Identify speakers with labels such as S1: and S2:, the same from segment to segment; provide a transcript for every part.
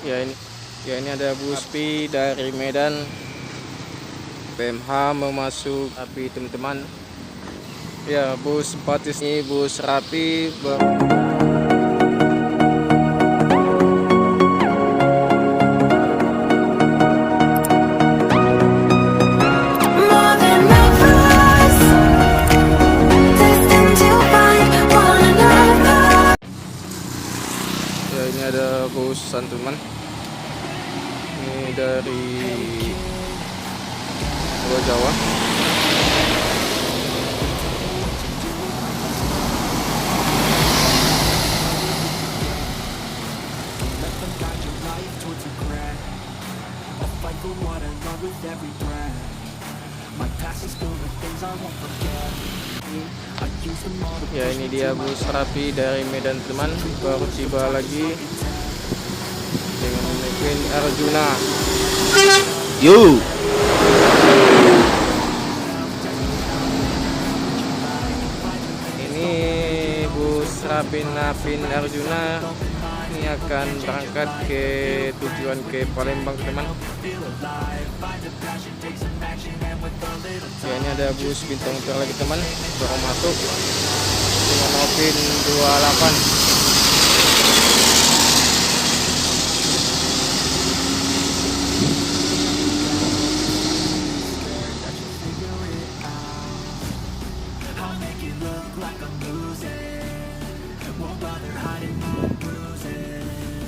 S1: Ya ini ada bus Pi dari Medan. PMH memasuk Rapi teman-teman. Ya, bus Patis ini bus Rapi baru. Ya, ini ada bus Santuman. Ini dari Pulau Jawa. Ya, ini dia bus Rapi dari Medan teman, baru tiba lagi dengan menuju Arjuna.
S2: Yo.
S1: Ini bus Rapi Napin Arjuna ini akan berangkat ke tujuan ke Palembang teman. Ya, ini ada bus Bintang Utara lagi teman, baru masuk dengan Novin 28.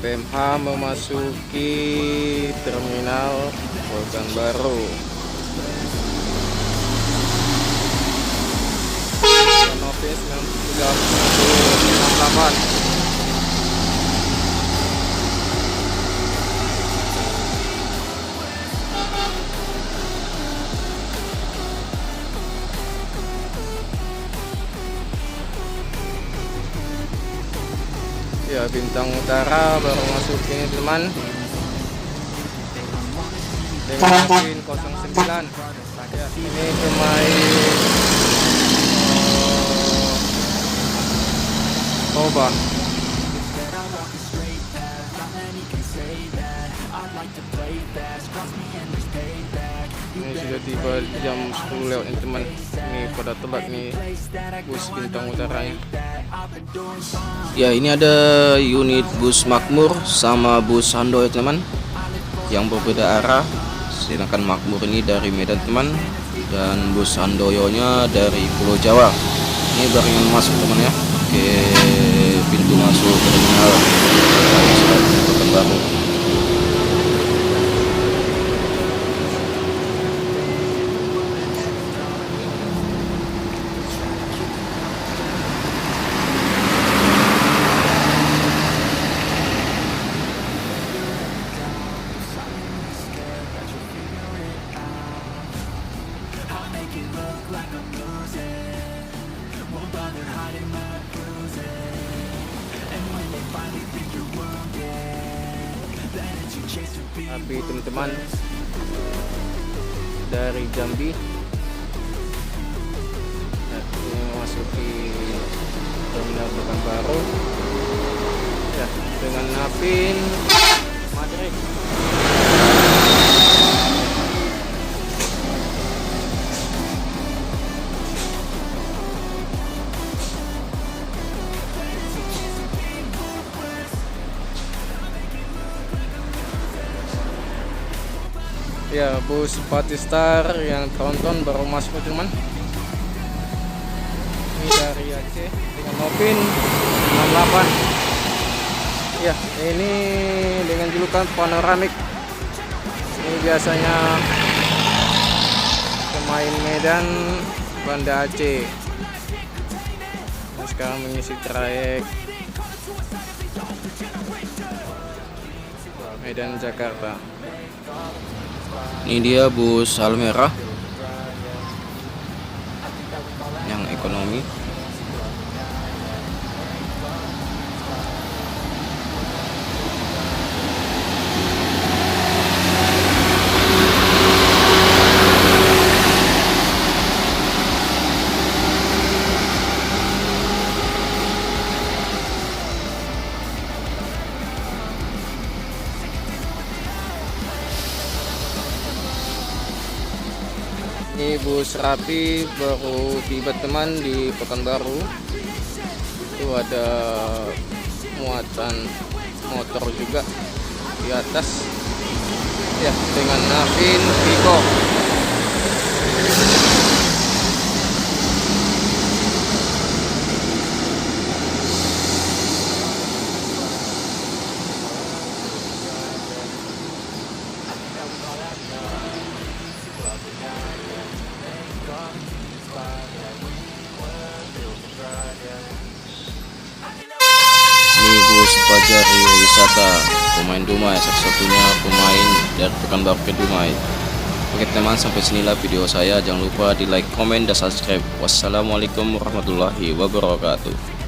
S1: PMH memasuki terminal Pekanbaru. Novin 9368. Ya, Bintang Utara baru masuk ini teman dengan pin 09. Ya, ini pemain Toba. Ini sudah tiba jam 10 lewat ini teman. Ini pada telat nih bus Bintang Utaranya.
S2: Ya, ini ada unit bus Makmur sama bus Hando ya teman, yang berbeda arah. Sedangkan Makmur ini dari Medan teman, dan bus Handoyo-nya dari Pulau Jawa. Ini baru yang masuk teman ya, ke pintu masuk terminal Pekanbaru.
S1: Tapi teman-teman dari Jambi memasuki terminal Pekanbaru ya, dengan Napin Madrid. Ya, bus Patistar yang tronton baru masuk teman. Ini dari Aceh dengan Novin 68. Ya, ini dengan julukan panoramik. Ini biasanya pemain Medan Banda Aceh. Nah, sekarang mengisi trayek Medan Jakarta.
S2: Ini dia bus Almera yang ekonomi.
S1: Ini bus Rapi baru tiba teman di Pekanbaru. Itu ada muatan motor juga di atas ya, dengan Navin Vigo.
S2: Ini bus Fajar Rio Wisata, pemain Dumai, satu-satunya pemain dari Pekanbaru ke Dumai. Oke teman, sampai sinilah video saya. Jangan lupa di like, komen, dan subscribe. Wassalamualaikum warahmatullahi wabarakatuh.